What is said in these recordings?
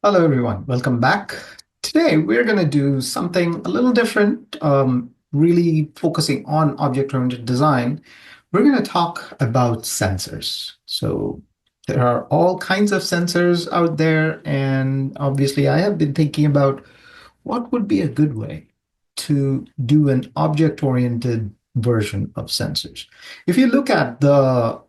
Hello, everyone. Welcome back. Today, we're going to do something a little different, really focusing on object-oriented design. We're going to talk about sensors. So there are all kinds of sensors out there, and obviously, I have been thinking about what would be a good way to do an object-oriented version of sensors. If you look at the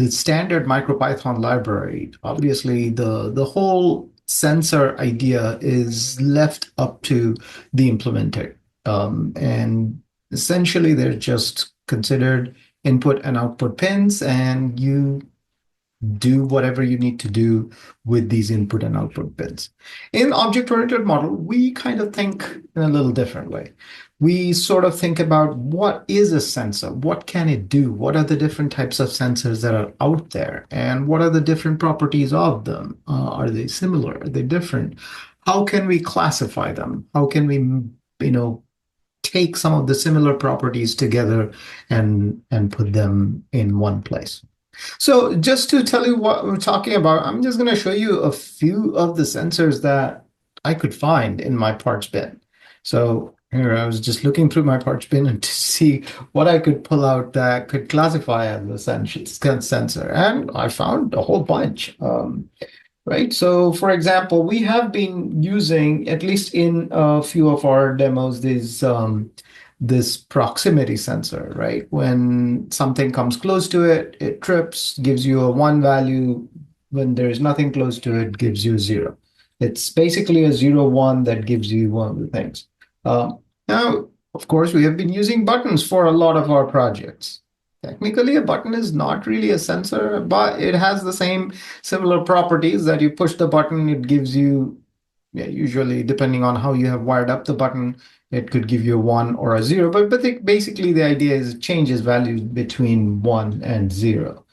standard MicroPython library, obviously the whole sensor idea is left up to the implementer. And essentially, they're just considered input and output pins, and you do whatever you need to do with these input and output pins. In object-oriented model, we kind of think in a little different way. We sort of think about what is a sensor? What can it do? What are the different types of sensors that are out there? And what are the different properties of them? Are they similar? Are they different? How can we classify them? How can we, take some of the similar properties together and put them in one place? So just to tell you what we're talking about, I'm just going to show you a few of the sensors that I could find in my parts bin. So here I was just looking through my parts bin and to see what I could pull out that could classify as a sensor. And I found a whole bunch. Right. So, for example, we have been using, at least in a few of our demos, this proximity sensor, right? When something comes close to it, it trips, gives you a one value. When there's nothing close to it, gives you zero. It's basically a 0, 1 that gives you one of the things. Now, of course, we have been using buttons for a lot of our projects. Technically, a button is not really a sensor, but it has the same similar properties that you push the button, it gives you, yeah, usually depending on how you have wired up the button, it could give you a 1 or a 0. But basically, the idea is it changes values between 1 and 0.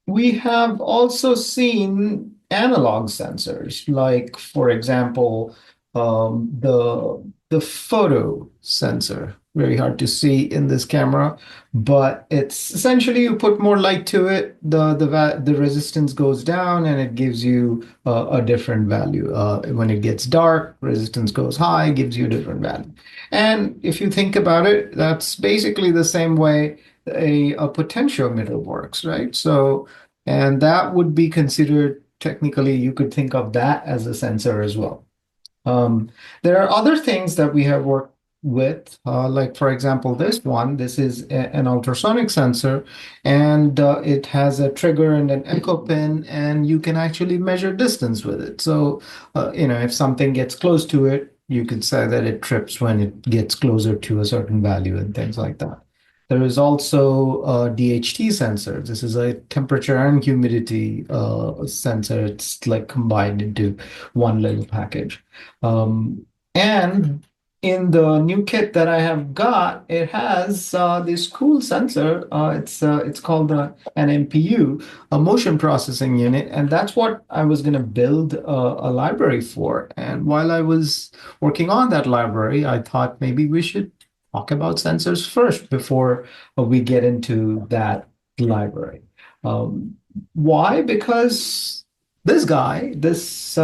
We have also seen analog sensors, like, for example, the photo sensor. Very hard to see in this camera, but it's essentially you put more light to it, the resistance goes down, and it gives you a different value. When it gets dark, resistance goes high, gives you a different value. And if you think about it, that's basically the same way a potentiometer works, right? So, and that would be considered technically, you could think of that as a sensor as well. There are other things that we have worked with, like, for example, this one. This is an ultrasonic sensor, and it has a trigger and an echo pin, and you can actually measure distance with it. So, if something gets close to it, you could say that it trips when it gets closer to a certain value and things like that. There is also a DHT sensor. This is a temperature and humidity sensor. It's like combined into one little package. And in the new kit that I have got, it has this cool sensor. It's called an MPU, a motion processing unit, and that's what I was going to build a library for. And while I was working on that library, I thought maybe we should talk about sensors first before we get into that library. Why? Because this guy, this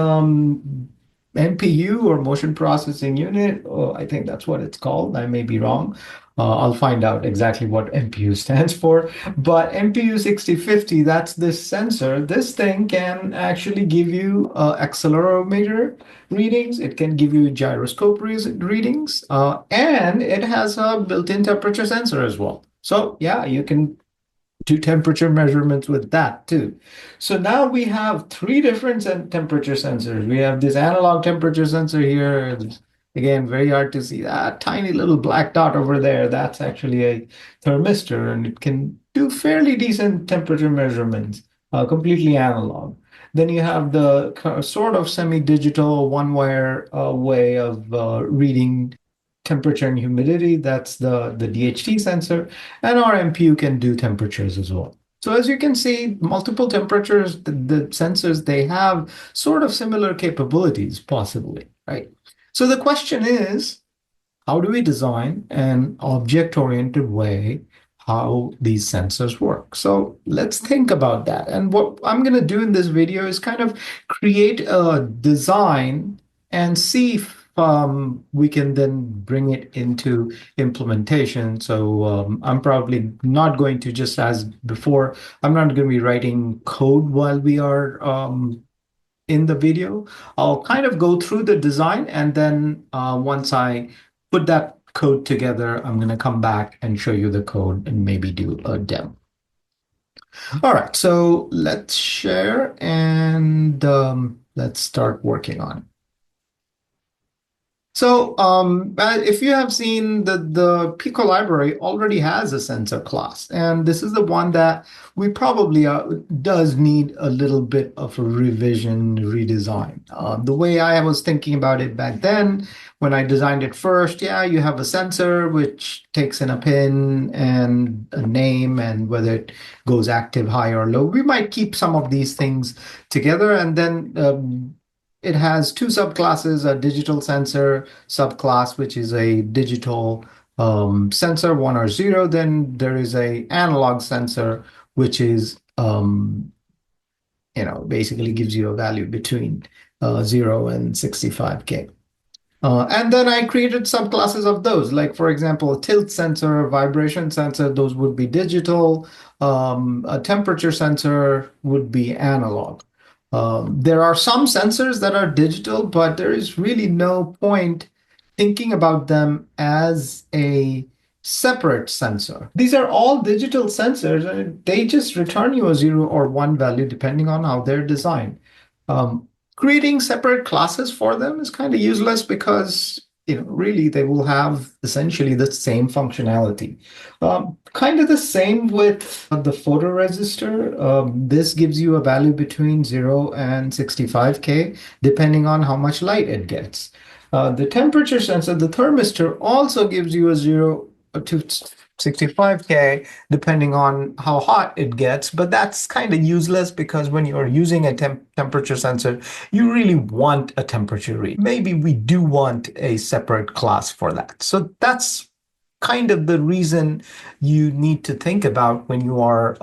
MPU or motion processing unit, I think that's what it's called. I may be wrong. I'll find out exactly what MPU stands for. But MPU 6050, that's this sensor. This thing can actually give you accelerometer readings. It can give you gyroscope readings. And it has a built-in temperature sensor as well. So yeah, you can do temperature measurements with that too. So now we have three different temperature sensors. We have this analog temperature sensor here. Again, very hard to see that tiny little black dot over there. That's actually a thermistor, and it can do fairly decent temperature measurements, completely analog. Then you have the sort of semi-digital one-wire way of reading temperature and humidity. That's the DHT sensor, and our MPU can do temperatures as well. So as you can see, multiple temperatures, the sensors, they have sort of similar capabilities, possibly, right? So the question is, how do we design an object-oriented way? how these sensors work. So let's think about that. And what I'm going to do in this video is kind of create a design and see if we can then bring it into implementation. So I'm probably not going to, just as before, I'm not going to be writing code while we are in the video. I'll kind of go through the design, and then once I put that code together, I'm going to come back and show you the code and maybe do a demo. All right, so let's share and let's start working on it. So if you have seen, the Pico library already has a sensor class, and this is the one that we probably does need a little bit of a revision, redesign. The way I was thinking about it back then, when I designed it first, yeah, you have a sensor which takes in a pin and a name and whether it goes active, high or low. We might keep some of these things together, and then it has two subclasses: a digital sensor subclass, which is a digital sensor, 1 or 0. Then there is a analog sensor, which is basically gives you a value between 0 and 65K. And then I created subclasses of those, like, for example, a tilt sensor, a vibration sensor, those would be digital. A temperature sensor would be analog. There are some sensors that are digital, but there is really no point thinking about them as a separate sensor. These are all digital sensors, and they just return you a 0 or 1 value depending on how they're designed. Creating separate classes for them is kind of useless because really they will have essentially the same functionality. Kind of the same with the photoresistor. This gives you a value between 0 and 65K, depending on how much light it gets. The temperature sensor, the thermistor, also gives you a 0 to 65K, depending on how hot it gets. But that's kind of useless because when you're using a temperature sensor, you really want a temperature read. Maybe we do want a separate class for that. So that's kind of the reason you need to think about when you are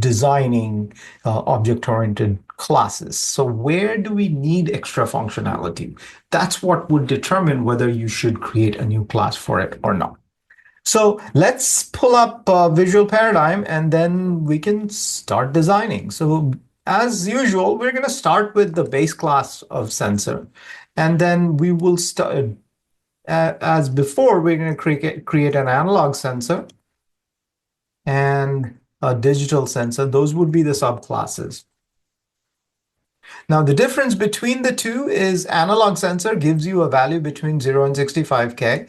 designing object-oriented classes. So where do we need extra functionality? That's what would determine whether you should create a new class for it or not. So let's pull up Visual Paradigm and then we can start designing. So as usual, we're going to start with the base class of sensor. And then we will start, as before, we're going to create an analog sensor and a digital sensor. Those would be the subclasses. Now, the difference between the two is analog sensor gives you a value between 0 and 65K.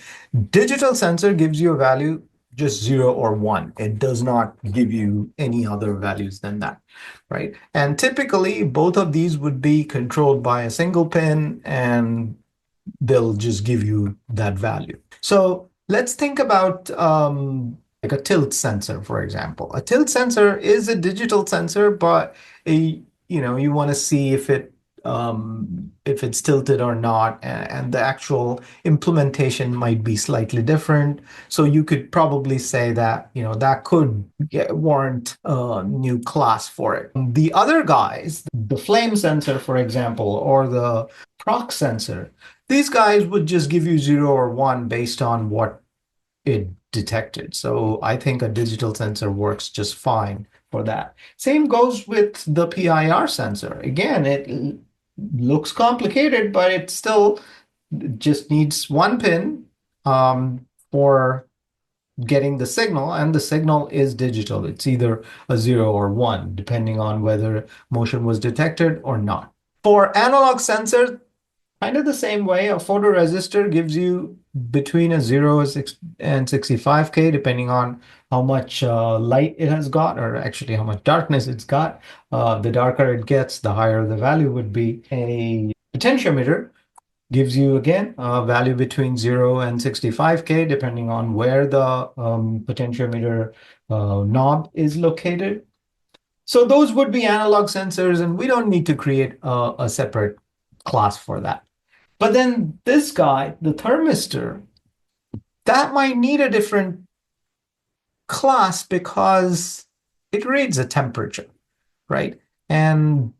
Digital sensor gives you a value just 0 or 1. It does not give you any other values than that, right? And typically, both of these would be controlled by a single pin, and they'll just give you that value. So let's think about like a tilt sensor, for example. A tilt sensor is a digital sensor, but you want to see if it's tilted or not, and the actual implementation might be slightly different. So you could probably say that that could warrant a new class for it. The other guys, the flame sensor, for example, or the proc sensor, these guys would just give you 0 or 1 based on what it detected. So I think a digital sensor works just fine for that. Same goes with the PIR sensor. Again, it looks complicated, but it still just needs 1 pin for getting the signal, and the signal is digital. It's either a 0 or 1, depending on whether motion was detected or not. For analog sensors, kind of the same way. A photoresistor gives you between a 0 and 65K, depending on how much light it has got, or actually how much darkness it's got. The darker it gets, the higher the value would be. A potentiometer gives you, again, a value between 0 and 65K, depending on where the potentiometer knob is located. So those would be analog sensors, and we don't need to create a separate class for that. But then this guy, the thermistor, that might need a different class because it reads a temperature, right? And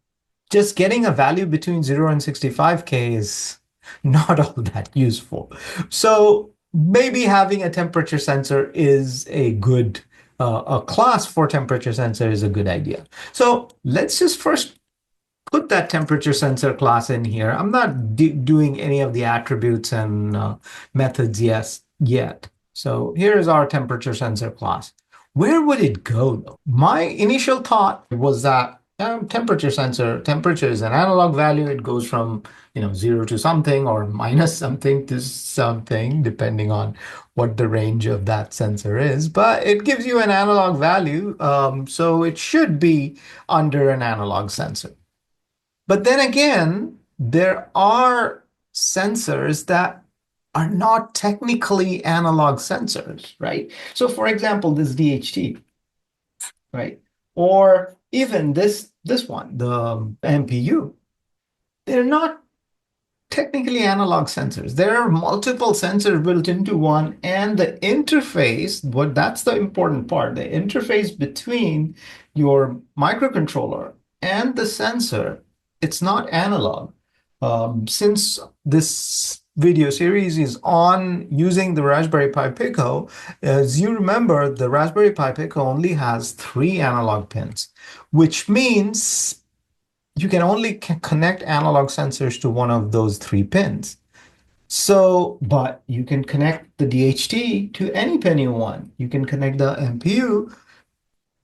just getting a value between 0 and 65K is not all that useful. So maybe having a temperature sensor is a good, a class for temperature sensor is a good idea. So let's just first put that temperature sensor class in here. I'm not doing any of the attributes and methods yet. So here is our temperature sensor class. Where would it go though? My initial thought was that temperature sensor, temperature is an analog value. It goes from 0 to something or minus something to something, depending on what the range of that sensor is. But it gives you an analog value, so it should be under an analog sensor. But then again, there are sensors that are not technically analog sensors, right? So for example, this DHT, right? Or even this one, the MPU, they're not technically analog sensors. There are multiple sensors built into one, and the interface, that's the important part, the interface between your microcontroller and the sensor, it's not analog. Since this video series is on using the Raspberry Pi Pico, as you remember, the Raspberry Pi Pico only has 3 analog pins, which means you can only connect analog sensors to one of those 3 pins. So, but you can connect the DHT to any pin you want. You can connect the MPU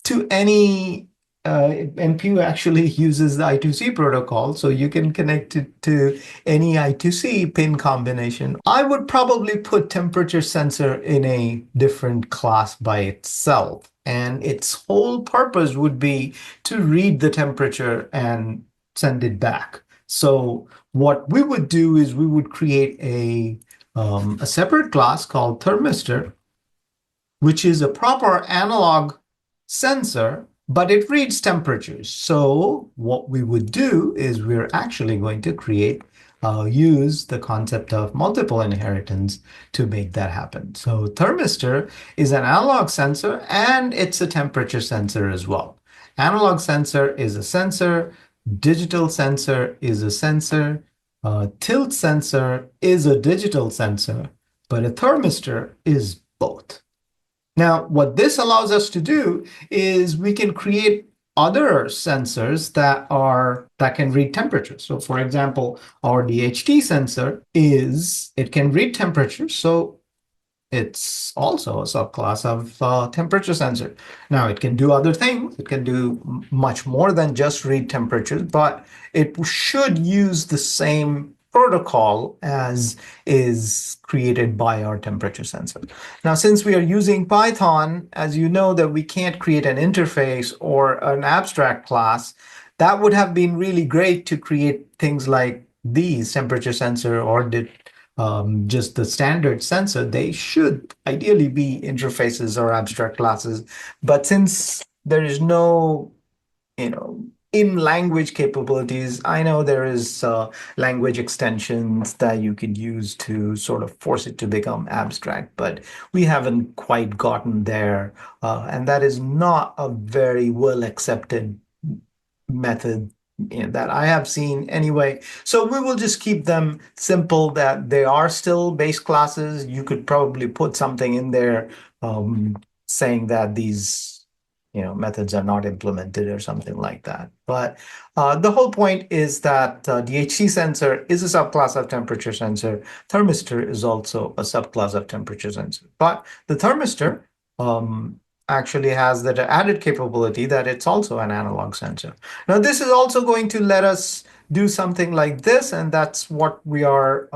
to any, MPU actually uses the I2C protocol, so you can connect it to any I2C pin combination. I would probably put temperature sensor in a different class by itself. And its whole purpose would be to read the temperature and send it back. So what we would do is we would create a separate class called thermistor, which is a proper analog sensor, but it reads temperatures. So what we would do is we're actually going to use the concept of multiple inheritance to make that happen. So thermistor is an analog sensor and it's a temperature sensor as well. Analog sensor is a sensor, digital sensor is a sensor, tilt sensor is a digital sensor, but a thermistor is both. Now, what this allows us to do is we can create other sensors that can read temperature. So for example, our DHT sensor it can read temperature. So it's also a subclass of temperature sensor. Now it can do other things. It can do much more than just read temperatures, but it should use the same protocol as is created by our temperature sensor. Now, since we are using Python, as you know, that we can't create an interface or an abstract class, that would have been really great to create things like these temperature sensor or just the standard sensor. They should ideally be interfaces or abstract classes. But since there is no, in-language capabilities, I know there is language extensions that you could use to sort of force it to become abstract, but we haven't quite gotten there. And that is not a very well accepted method that I have seen anyway. So we will just keep them simple, that they are still base classes. You could probably put something in there saying that these methods are not implemented or something like that. But the whole point is that DHT sensor is a subclass of temperature sensor. Thermistor is also a subclass of temperature sensor. But the thermistor actually has that added capability that it's also an analog sensor. Now, this is also going to let us do something like this, and that's what we are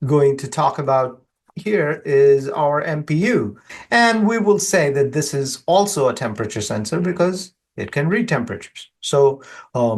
going to talk about here is our MPU. And we will say that this is also a temperature sensor because it can read temperatures. So so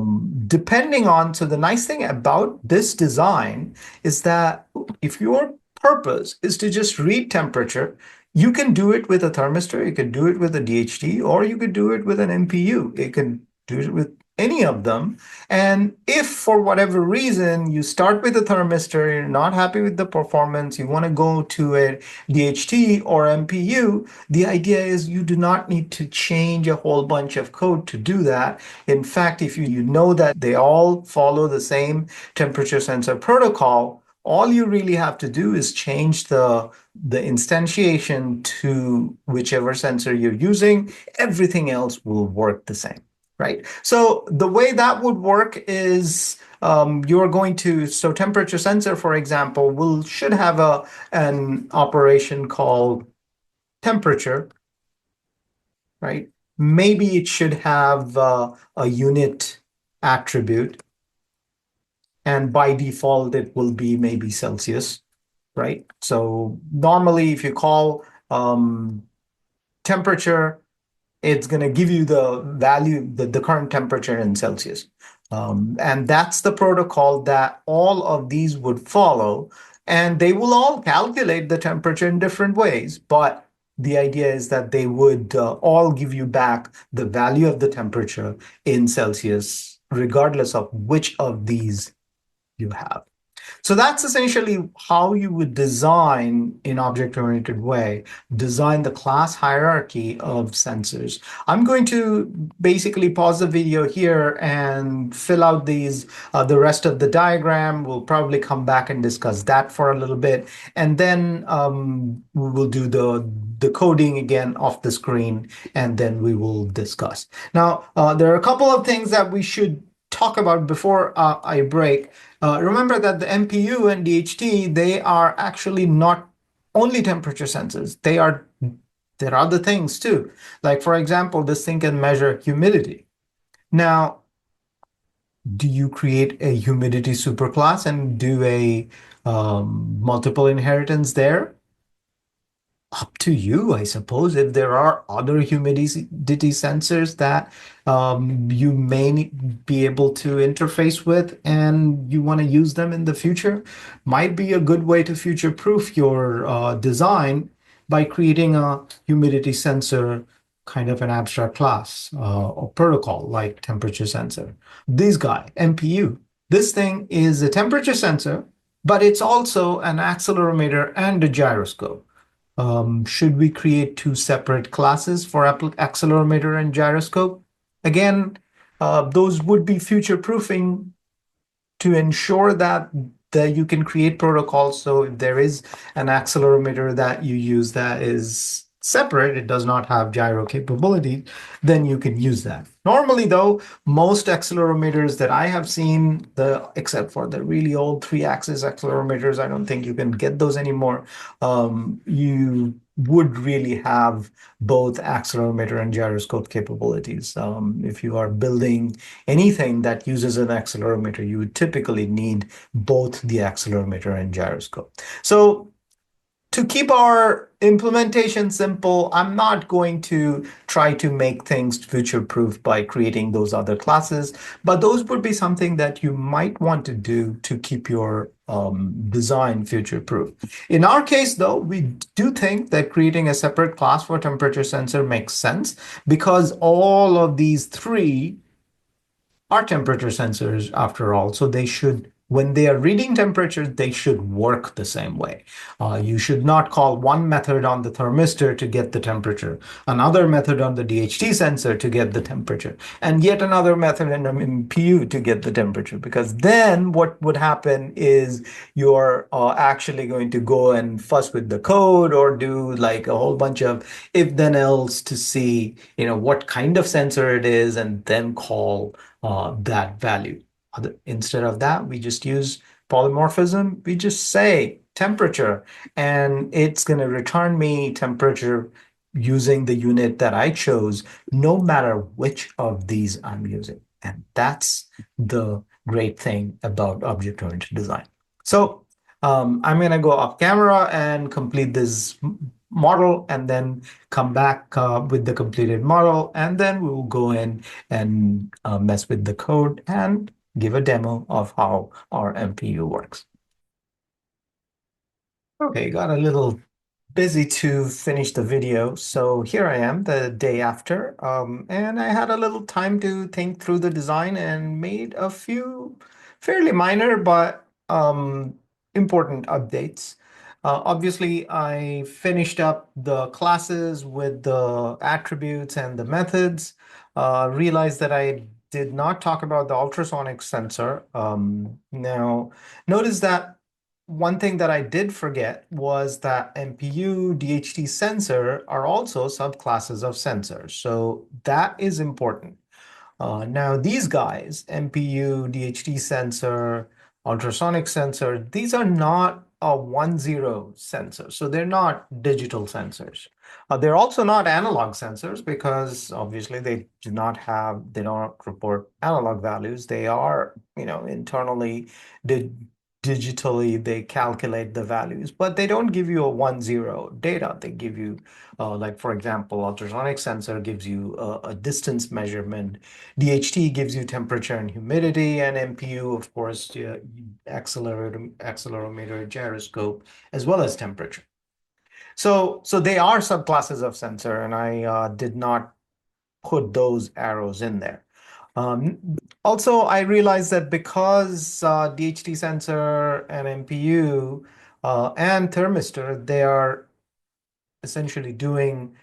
the nice thing about this design is that if your purpose is to just read temperature, you can do it with a thermistor, you can do it with a DHT, or you could do it with an MPU. You can do it with any of them. And if for whatever reason you start with a thermistor, you're not happy with the performance, you want to go to a DHT or MPU, the idea is you do not need to change a whole bunch of code to do that. In fact, if you know that they all follow the same temperature sensor protocol, all you really have to do is change the instantiation to whichever sensor you're using. Everything else will work the same, right? So the way that would work is you're going to, so temperature sensor, for example, should have an operation called temperature, right? Maybe it should have a unit attribute, and by default, it will be maybe Celsius, right? So normally, if you call temperature, it's going to give you the value, the current temperature in Celsius. And that's the protocol that all of these would follow. And they will all calculate the temperature in different ways. But the idea is that they would all give you back the value of the temperature in Celsius, regardless of which of these you have. So that's essentially how you would design in object-oriented way, design the class hierarchy of sensors. I'm going to basically pause the video here and fill out the rest of the diagram. We'll probably come back and discuss that for a little bit. And then we will do the coding again off the screen, and then we will discuss. Now, there are a couple of things that we should talk about before I break. Remember that the MPU and DHT, they are actually not only temperature sensors. There are other things too. Like, for example, this thing can measure humidity. Now, do you create a humidity superclass and do a multiple inheritance there? Up to you, I suppose. If there are other humidity sensors that you may be able to interface with and you want to use them in the future, might be a good way to future-proof your design by creating a humidity sensor, kind of an abstract class or protocol like temperature sensor. This guy, MPU, this thing is a temperature sensor, but it's also an accelerometer and a gyroscope. Should we create two separate classes for accelerometer and gyroscope? Again, those would be future proofing to ensure that you can create protocols. So if there is an accelerometer that you use that is separate, it does not have gyro capability, then you can use that. Normally, though, most accelerometers that I have seen, except for the really old 3-axis accelerometers, I don't think you can get those anymore. You would really have both accelerometer and gyroscope capabilities. If you are building anything that uses an accelerometer, you would typically need both the accelerometer and gyroscope. So to keep our implementation simple, I'm not going to try to make things future-proof by creating those other classes, but those would be something that you might want to do to keep your design future-proof. In our case, though, we do think that creating a separate class for temperature sensor makes sense because all of these three are temperature sensors after all. So they should, when they are reading temperature, they should work the same way. You should not call one method on the thermistor to get the temperature, another method on the DHT sensor to get the temperature, and yet another method in an MPU to get the temperature. Because then what would happen is you're actually going to go and fuss with the code or do like a whole bunch of if then else to see, what kind of sensor it is and then call that value. Instead of that, we just use polymorphism. We just say temperature, and it's going to return me temperature using the unit that I chose, no matter which of these I'm using. And that's the great thing about object-oriented design. So I'm going to go off camera and complete this model and then come back with the completed model, and then we will go in and mess with the code and give a demo of how our MPU works. Okay, got a little Busy to finish the video. So here I am the day after, and I had a little time to think through the design and made a few fairly minor but important updates. Obviously, I finished up the classes with the attributes and the methods. Realized that I did not talk about the ultrasonic sensor. Now, notice that one thing that I did forget was that MPU, DHT sensor are also subclasses of sensors. So that is important. Now, these guys, MPU, DHT sensor, ultrasonic sensor, these are not a 1-0 sensor. So they're not digital sensors. They're also not analog sensors because obviously they don't report analog values. They are, internally di digitally, they calculate the values, but they don't give you a 1-0 data. They give you, like, for example, ultrasonic sensor gives you a distance measurement. DHT gives you temperature and humidity, and MPU, of course, accelerometer, gyroscope, as well as temperature. So they are subclasses of sensor, and I did not put those arrows in there. Also, I realized that because DHT sensor and MPU and thermistor, they are essentially doing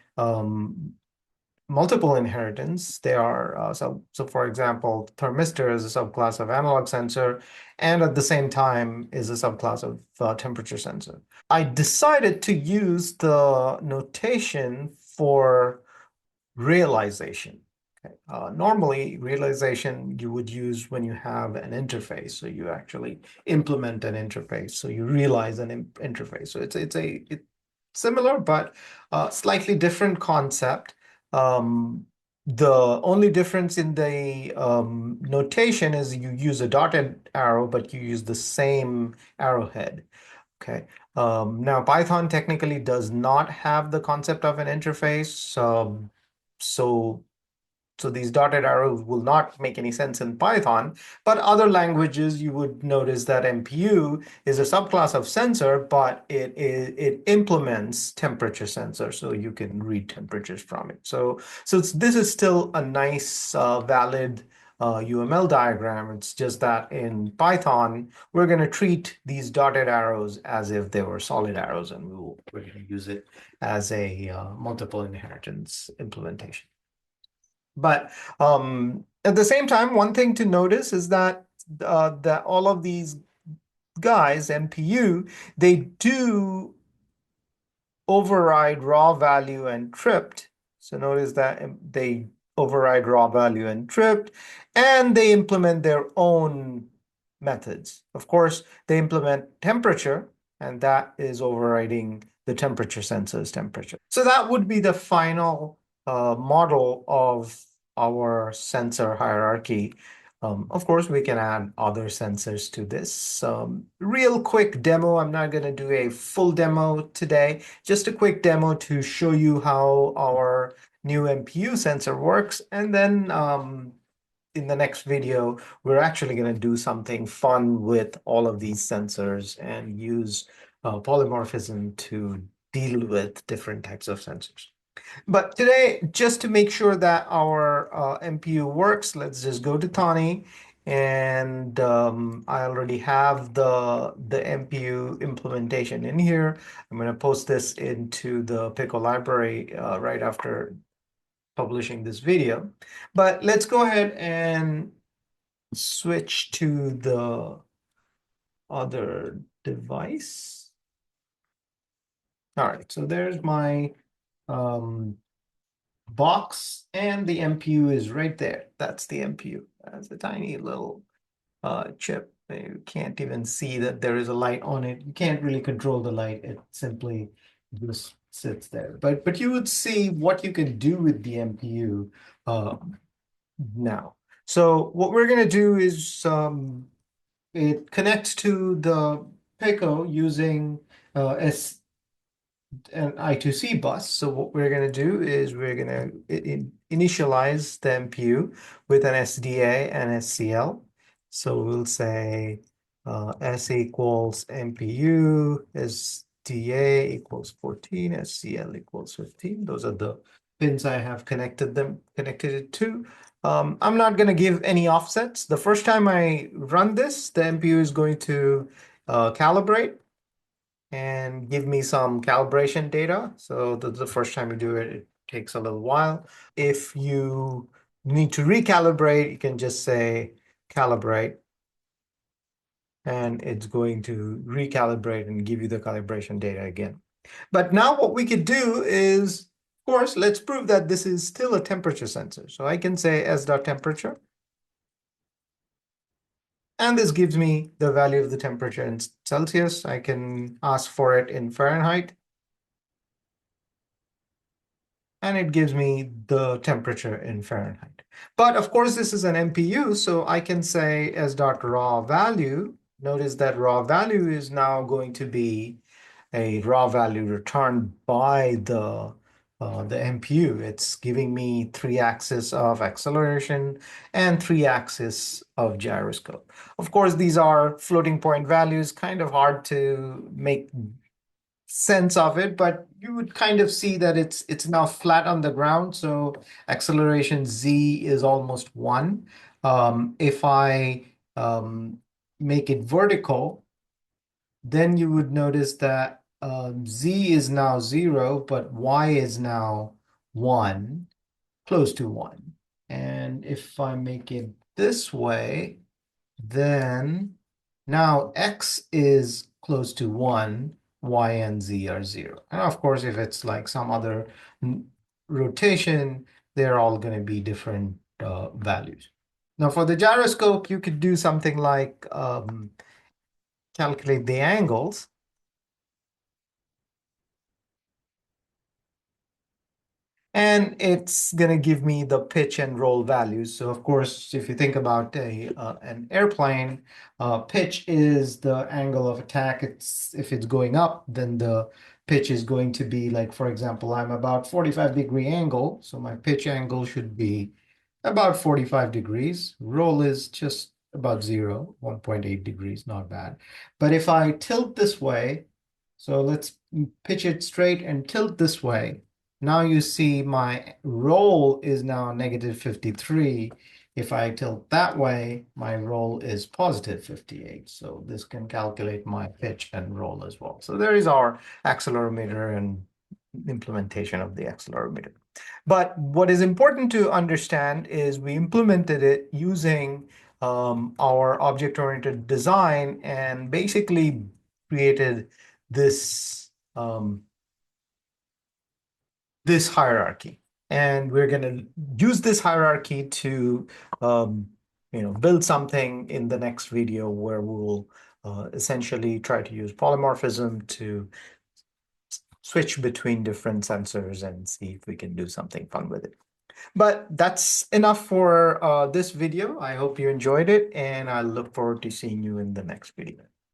multiple inheritance. They are so for example, thermistor is a subclass of analog sensor, and at the same time is a subclass of temperature sensor. I decided to use the notation for realization. Okay. Normally, realization you would use when you have an interface. So you actually implement an interface. So you realize an interface. So it's similar but slightly different concept. The only difference in the notation is you use a dotted arrow, but you use the same arrowhead. Okay. Now, Python technically does not have the concept of an interface. So so these dotted arrows will not make any sense in Python, but other languages you would notice that MPU is a subclass of sensor, but it implements temperature sensor, so you can read temperatures from it. This is still a nice, valid UML diagram. It's just that in Python, we're going to treat these dotted arrows as if they were solid arrows, and we're going to use it as a multiple inheritance implementation. But at the same time, one thing to notice is that all of these guys, MPU, they do override raw value and tripped. So notice that they override raw value and tripped, and they implement their own methods. Of course, they implement temperature, and that is overriding the temperature sensor's temperature. So that would be the final model of our sensor hierarchy. Of course, we can add other sensors to this. Real quick demo. I'm not going to do a full demo today. Just a quick demo to show you how our new MPU sensor works. And then in the next video, we're actually going to do something fun with all of these sensors and use polymorphism to deal with different types of sensors. But today, just to make sure that our MPU works, let's just go to Tawny, and I already have the MPU implementation in here. I'm going to post this into the Pico library right after publishing this video. But let's go ahead and switch to the other device. All right, so there's my box, and the MPU is right there. That's the MPU. That's a tiny little chip. You can't even see that there is a light on it. You can't really control the light. It simply just sits there. But you would see what you can do with the MPU now. So what we're going to do is it connects to the Pico using an I2C bus. So what we're going to do is we're going to initialize the MPU with an SDA and SCL. So we'll say S equals MPU is SDA equals 14, SCL equals 15. Those are the pins I have connected it to. I'm not going to give any offsets. The first time I run this, the MPU is going to calibrate and give me some calibration data. So the first time you do it, it takes a little while. If you need to recalibrate, you can just say calibrate, and it's going to recalibrate and give you the calibration data again. But now what we could do is, of course, let's prove that this is still a temperature sensor. So I can say s.temperature. And this gives me the value of the temperature in Celsius. I can ask for it in Fahrenheit. And it gives me the temperature in Fahrenheit. But of course, this is an MPU, so I can say s.raw value. Notice that raw value is now going to be a raw value returned by the MPU. It's giving me 3-axis of acceleration and 3-axis of gyroscope. Of course, these are floating point values, kind of hard to make sense of it, but you would kind of see that it's now flat on the ground. So acceleration z is almost 1. If I make it vertical, then you would notice that z is now 0, but y is now 1, close to 1. And if I make it this way, then now x is close to 1, y and z are 0. And of course, if it's like some other rotation, they're all going to be different values. Now, for the gyroscope, you could do something like calculate the angles. And it's going to give me the pitch and roll values. So of course, if you think about an airplane, pitch is the angle of attack. If it's going up, then the pitch is going to be like, for example, I'm about 45-degree angle. So my pitch angle should be about 45 degrees. Roll is just about 0, 1.8 degrees, not bad. But if I tilt this way, so let's pitch it straight and tilt this way. Now you see my roll is now negative 53. If I tilt that way, my roll is positive 58. So this can calculate my pitch and roll as well. So there is our accelerometer and implementation of the accelerometer. But what is important to understand is we implemented it using our object-oriented design and basically created this this hierarchy. And we're going to use this hierarchy to build something in the next video where we'll essentially try to use polymorphism to switch between different sensors and see if we can do something fun with it. But that's enough for this video. I hope you enjoyed it, and I look forward to seeing you in the next video.